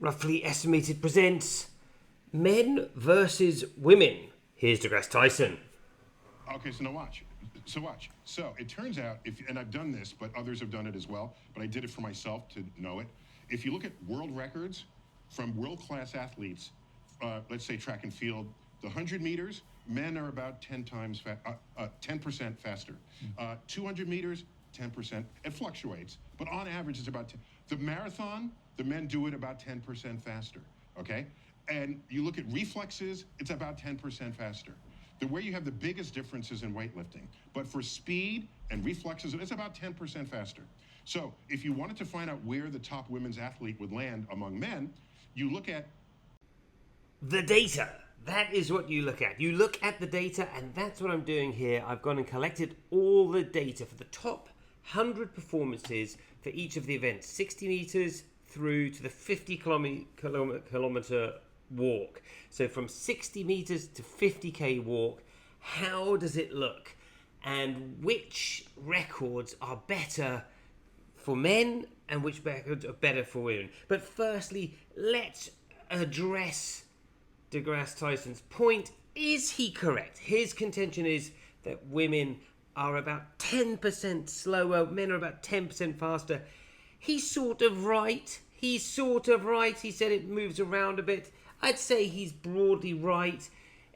Roughly Estimated presents Men versus Women. Here's DeGrasse Tyson. Okay, so now watch. So it turns out, and I've done this, but others have done it as well, but I did it for myself to know it. If you look at world records from world-class athletes, let's say track and field, the 100 meters, men are about 10% faster. 200 meters, 10%. It fluctuates, but on average, it's about 10. The marathon, the men do it about 10% faster, okay? And you look at reflexes, it's about 10% faster. Where you have the biggest differences in weightlifting. But for speed and reflexes, it's about 10% faster. So if you wanted to find out where the top women's athlete would land among men, you look at the data. That is what you look at. You look at the data, and that's what I'm doing here. I've gone and collected all the data for the top 100 performances for each of the events, 60 meters through to the 50 kilometer walk. So from 60 meters to 50k walk, how does it look? And which records are better for men and which records are better for women? But firstly, let's address DeGrasse Tyson's point. Is he correct? His contention is that women are about 10% slower, men are about 10% faster. He's sort of right. He said it moves around a bit. I'd say he's broadly right.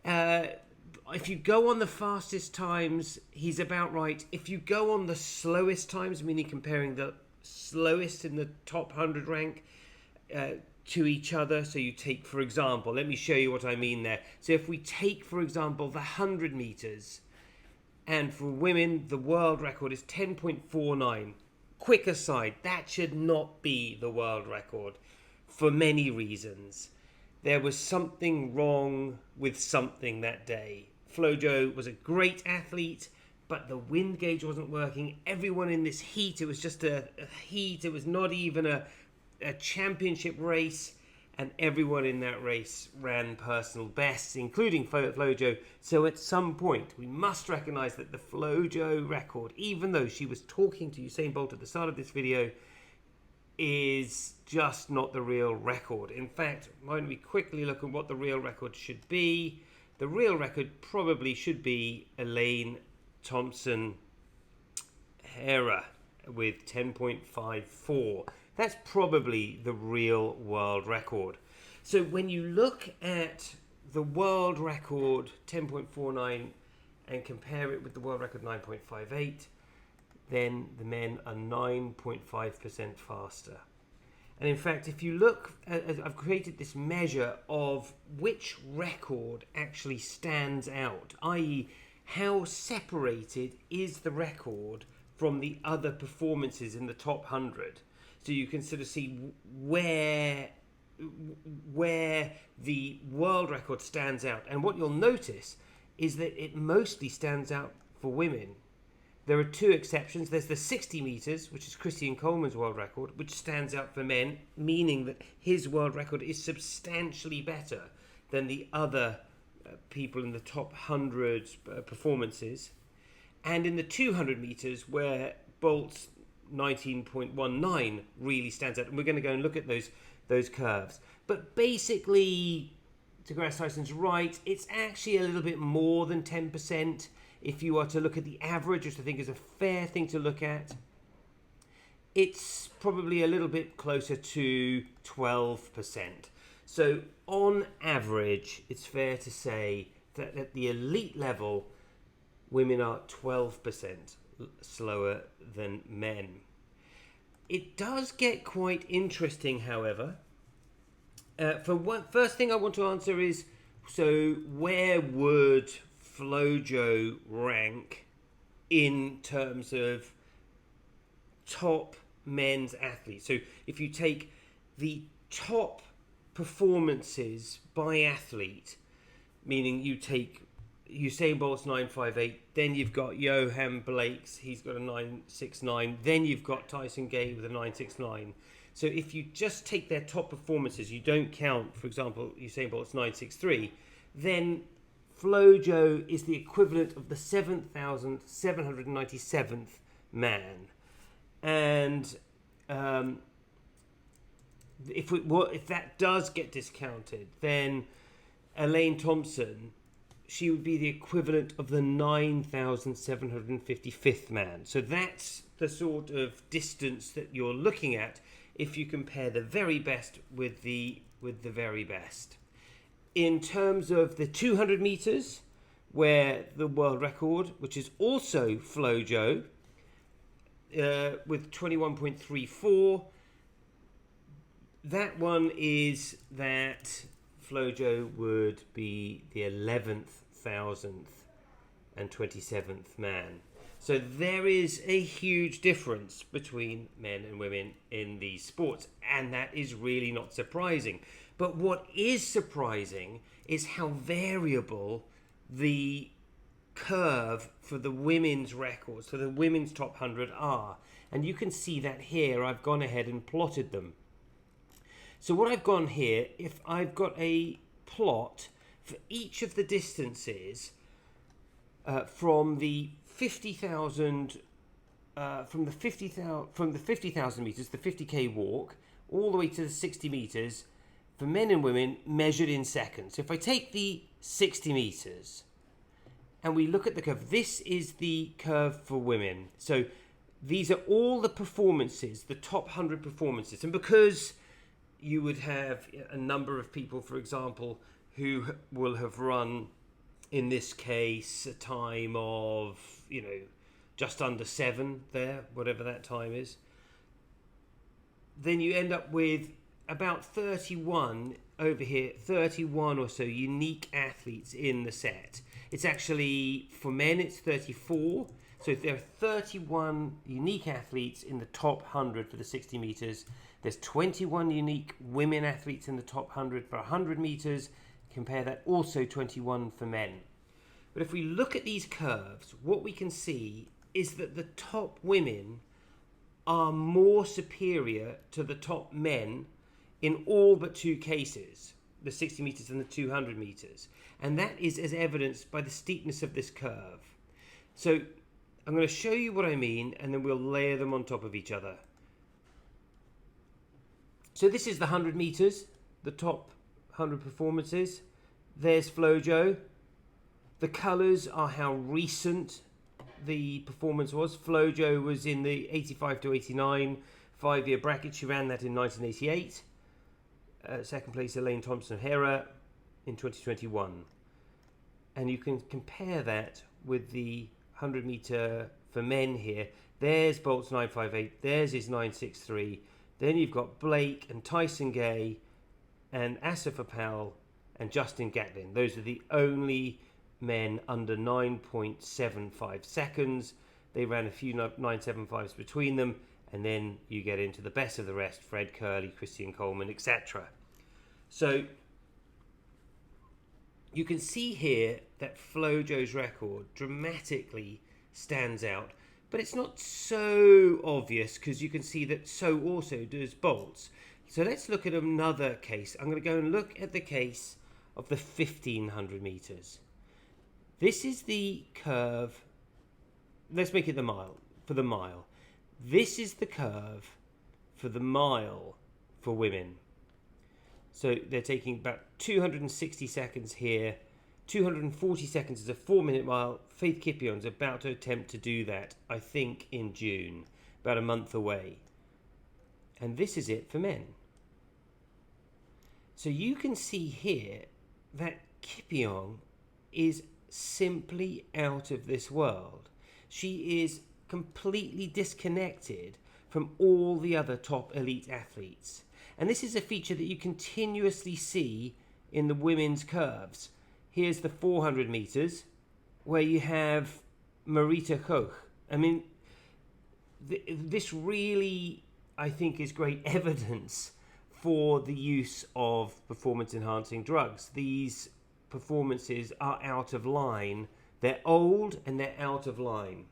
If you go on the fastest times, he's about right. If you go on the slowest times, meaning comparing the slowest in the top 100 rank to each other, so you take, for example, let me show you what I mean there. So if we take, for example, the 100 meters, and for women, the world record is 10.49. Quick aside, that should not be the world record for many reasons. There was something wrong with something that day. Flojo was a great athlete, but the wind gauge wasn't working. Everyone in this heat, it was just a heat. It was not even a championship race. And everyone in that race ran personal bests, including Flojo. So at some point, we must recognize that the Flojo record, even though she was talking to Usain Bolt at the start of this video, is just not the real record. In fact, why don't we quickly look at what the real record should be? The real record probably should be Elaine Thompson-Herah with 10.54. That's probably the real world record. So when you look at the world record 10.49 and compare it with the world record 9.58, then the men are 9.5% faster. And in fact, if you look, I've created this measure of which record actually stands out, i.e. how separated is the record from the other performances in the top 100. So you can sort of see where the world record stands out. And what you'll notice is that it mostly stands out for women. There are two exceptions. There's the 60 meters, which is Christian Coleman's world record, which stands out for men, meaning that his world record is substantially better than the other people in the top 100 performances. And in the 200 meters, where Bolt's 19.19 really stands out, and we're going to go and look at those curves. But basically, DeGrasse Tyson's right. It's actually a little bit more than 10%. If you are to look at the average, which I think is a fair thing to look at, it's probably a little bit closer to 12%. So on average, it's fair to say that at the elite level, women are 12% slower than men. It does get quite interesting, however. First thing I want to answer is, so where would Flojo rank in terms of top men's athletes? So if you take the top performances by athlete, meaning you take Usain Bolt's 9.58, then you've got Johan Blake's, he's got a 9.69, then you've got Tyson Gay with a 9.69. So if you just take their top performances, you don't count, for example, Usain Bolt's 9.63, then Flojo is the equivalent of the 7,797th man. And if that does get discounted, then Elaine Thompson, she would be the equivalent of the 9,755th man. So that's the sort of distance that you're looking at if you compare the very best with the very best. In terms of the 200 meters, where the world record, which is also Flojo, with 21.34, that one is that Flojo would be the 11,027th man. So there is a huge difference between men and women in these sports, and that is really not surprising. But what is surprising is how variable the curve for the women's records, for the women's top 100 are. And you can see that here. I've gone ahead and plotted them. So what I've gone here, if I've got a plot for each of the distances from the 50,000 from the 50,000 meters, the 50k walk, all the way to the 60 meters for men and women measured in seconds. So if I take the 60 meters and we look at the curve, this is the curve for women. So these are all the performances, the top 100 performances. And because you would have a number of people, for example, who will have run, in this case, a time of, just under 7 there, whatever that time is, then you end up with about 31 over here, 31 or so unique athletes in the set. It's actually, for men, it's 34. So there are 31 unique athletes in the top 100 for the 60 meters. There's 21 unique women athletes in the top 100 for 100 meters. Compare that, also 21 for men. But if we look at these curves, what we can see is that the top women are more superior to the top men in all but 2 cases, the 60 meters and the 200 meters. And that is as evidenced by the steepness of this curve. So I'm going to show you what I mean, and then we'll layer them on top of each other. So this is the 100 meters, the top 100 performances. There's Flojo. The colours are how recent the performance was. Flojo was in the 85 to 89 5-year bracket. She ran that in 1988. Second place, Elaine Thompson-Herah in 2021. And you can compare that with the 100 meter for men here. There's Bolt's 958. There's his 963. Then you've got Blake and Tyson Gay and Asif Appel and Justin Gatlin. Those are the only men under 9.75 seconds. They ran a few 975s between them, and then you get into the best of the rest, Fred Curley, Christian Coleman, etc. So you can see here that Flojo's record dramatically stands out, but it's not so obvious because you can see that so also does Bolt's. So let's look at another case. I'm going to go and look at the case of the 1500 meters. This is the curve. Let's make it the mile, for the mile. This is the curve for the mile for women. So they're taking about 260 seconds here. 240 seconds is a 4-minute mile. Faith Kipyegon's about to attempt to do that, I think, in June, about a month away. And this is it for men. So you can see here that Kipyegon is simply out of this world. She is completely disconnected from all the other top elite athletes. And this is a feature that you continuously see in the women's curves. Here's the 400 meters, where you have Marita Koch. I mean, this really, I think, is great evidence for the use of performance-enhancing drugs. These performances are out of line. They're old and they're out of line.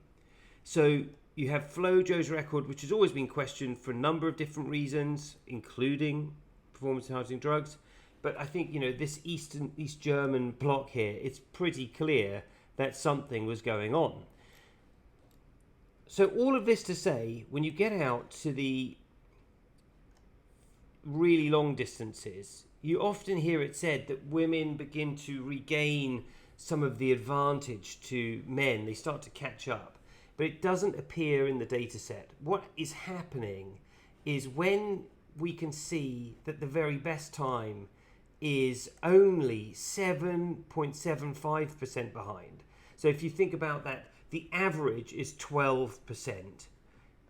So you have Flojo's record, which has always been questioned for a number of different reasons, including performance-enhancing drugs. But I think, this East German bloc here, it's pretty clear that something was going on. So all of this to say, when you get out to the really long distances, you often hear it said that women begin to regain some of the advantage to men. They start to catch up, but it doesn't appear in the data set. What is happening is when we can see that the very best time is only 7.75% behind. So if you think about that, the average is 12%.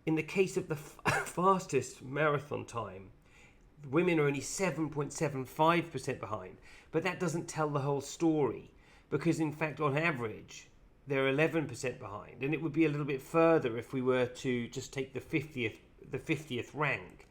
In the case of the fastest marathon time, women are only 7.75% behind. But that doesn't tell the whole story, because in fact, on average, they're 11% behind. And it would be a little bit further if we were to just take the 50th rank.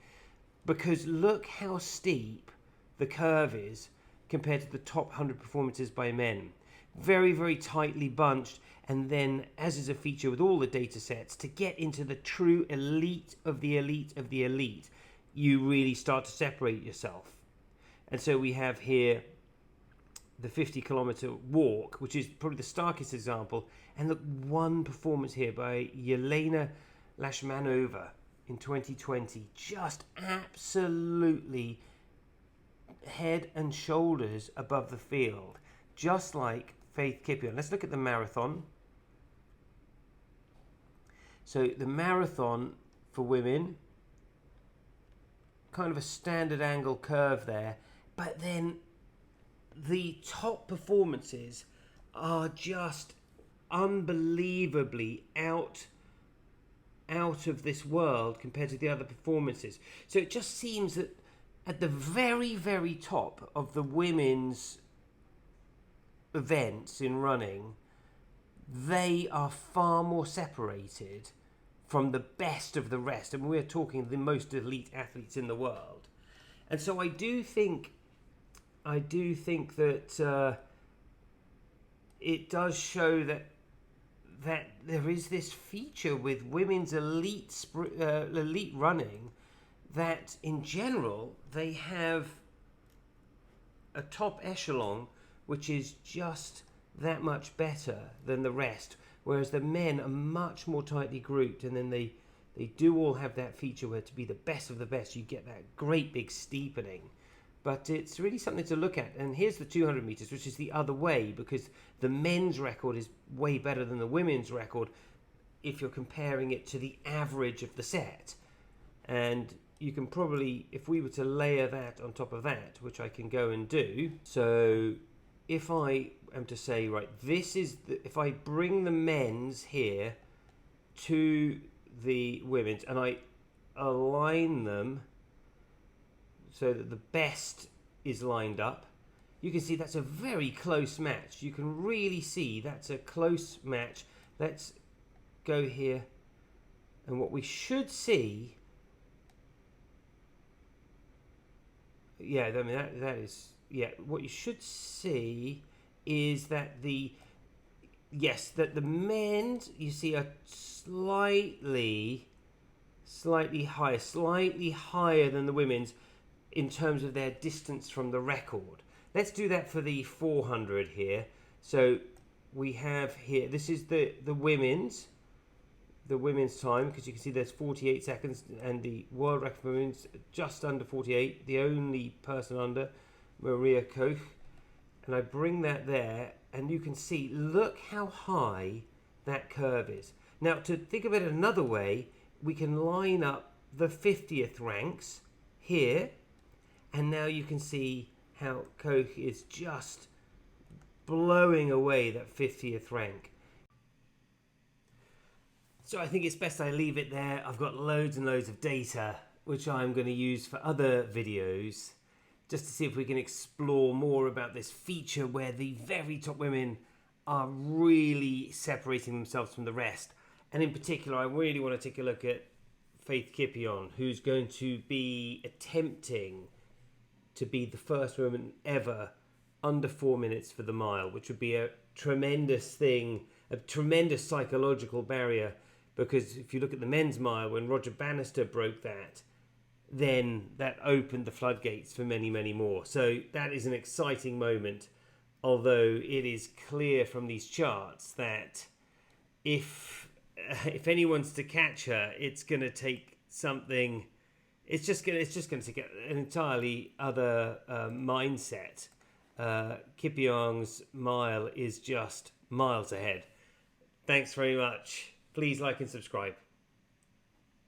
Because look how steep the curve is compared to the top 100 performances by men. Very, very tightly bunched. And then, as is a feature with all the data sets, to get into the true elite of the elite of the elite, you really start to separate yourself. And so we have here the 50-kilometer walk, which is probably the starkest example. And look, one performance here by Yelena Lashmanova in 2020, just absolutely head and shoulders above the field, just like Faith Kippion. Let's look at the marathon. So the marathon for women, kind of a standard angle curve there, but then the top performances are just unbelievably out of this world compared to the other performances. So it just seems that at the very, very top of the women's events in running, they are far more separated from the best of the rest. And we're talking the most elite athletes in the world. And so I do think that it does show that there is this feature with women's elite running, that in general they have a top echelon which is just that much better than the rest, whereas the men are much more tightly grouped, and then they do all have that feature where, to be the best of the best, you get that great big steepening. But it's really something to look at. And here's the 200 meters, which is the other way, because the men's record is way better than the women's record if you're comparing it to the average of the set. And you can probably, if we were to layer that on top of that, which I can go and do. So if I am to say, right, this is if I bring the men's here to the women's and I align them so that the best is lined up, you can see that's a very close match. You can really see that's a close match. Let's go here, and what we should see, yeah, I mean that is, yeah, what you should see is that the men's, you see, are slightly higher than the women's in terms of their distance from the record. Let's do that for the 400 here. So we have here, this is the women's time, because you can see there's 48 seconds, and the world record for women's just under 48, the only person under, Maria Koch. And I bring that there, and you can see, look how high that curve is. Now, to think of it another way, we can line up the 50th ranks here, and now you can see how Koch is just blowing away that 50th rank. So I think it's best I leave it there. I've got loads and loads of data, which I'm going to use for other videos, just to see if we can explore more about this feature where the very top women are really separating themselves from the rest. And in particular, I really want to take a look at Faith Kippion, who's going to be attempting to be the first woman ever under 4 minutes for the mile, which would be a tremendous thing, a tremendous psychological barrier, because if you look at the men's mile, when Roger Bannister broke that, then that opened the floodgates for many, many more. So that is an exciting moment, although it is clear from these charts that if anyone's to catch her, it's going to take something it's just going to get an entirely other mindset. Kipyeong's mile is just miles ahead. Thanks very much. Please like and subscribe.